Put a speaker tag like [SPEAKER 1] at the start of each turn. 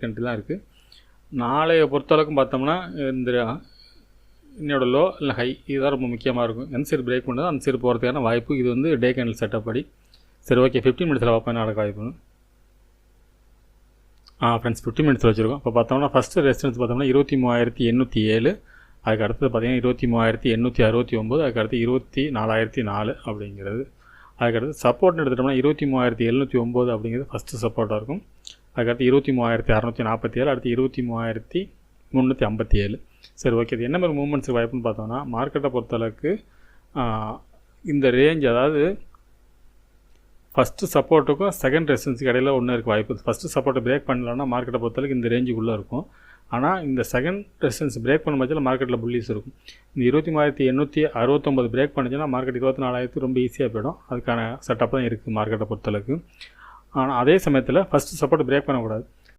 [SPEAKER 1] Country தான் இருக்குது. நாளைய பொறுத்தளவுக்கும் பார்த்தோம்னா இந்த இன்னோட லோ இல்லை ஹை இதுதான் ரொம்ப முக்கியமாக இருக்கும். எந்த சைடு பிரேக் பண்ணுறதோ அந்த சைடு போகிறதுக்கான வாய்ப்பு. இது வந்து டே கேண்டில் செட்டப் படி. சரி, ஓகே, 15 மினிட்ஸில் பார்ப்போம் நடக்க வாய்ப்புன்னு. ஃப்ரெண்ட்ஸ் 15 மினிட்ஸில் வச்சுருக்கோம். இப்போ பார்த்தோம்னா ஃபஸ்ட்டு ரெசிஸ்டன்ஸ் பார்த்தோம்னா 23,807, அதுக்கு அடுத்தது பார்த்தீங்கன்னா 23,869, அதுக்கு அடுத்து 24,004 அப்படிங்கிறது. அதுக்கடுத்து சப்போர்ட்னு எடுத்துட்டோம்னா 23,709 அப்படிங்கிறது ஃபஸ்ட்டு சப்போர்ட்டாக இருக்கும். அதுக்கடுத்து 23,647, அடுத்து 23,357. சரி, ஓகே, இது என்ன மாதிரி மூவ்மெண்ட்ஸுக்கு வாய்ப்புன்னு பார்த்தோம்னா மார்க்கெட்டை பொறுத்தளவுக்கு இந்த ரேஞ்ச், அதாவது ஃபஸ்ட்டு சப்போர்ட்டுக்கும் செகண்ட் ரெசிஸ்டன்ஸுக்கு இடையில ஒன்று இருக்க வாய்ப்பு. ஃபஸ்ட்டு சப்போர்ட்டை பிரேக் பண்ணலன்னா மார்க்கெட்டை பொறுத்தளவுக்கு இந்த ரேஞ்சுக்குள்ளே இருக்கும். ஆனால் இந்த செகண்ட் ரெசிஸ்டன்ஸ் பிரேக் பண்ண பட்சத்தில் மார்க்கெட்டில் புல்லிஸ் இருக்கும். இந்த 23,869 பிரேக் பண்ணிச்சுன்னா மார்க்கெட் 24,000 ரொம்ப ஈஸியாக போயிடும். அதுக்கான செட்டப் தான் இருக்குது மார்க்கெட்டை பொறுத்தளவுக்கு. ஆனால் அதே சமயத்தில் ஃபஸ்ட்டு சப்போர்ட் பிரேக் பண்ணக்கூடாது.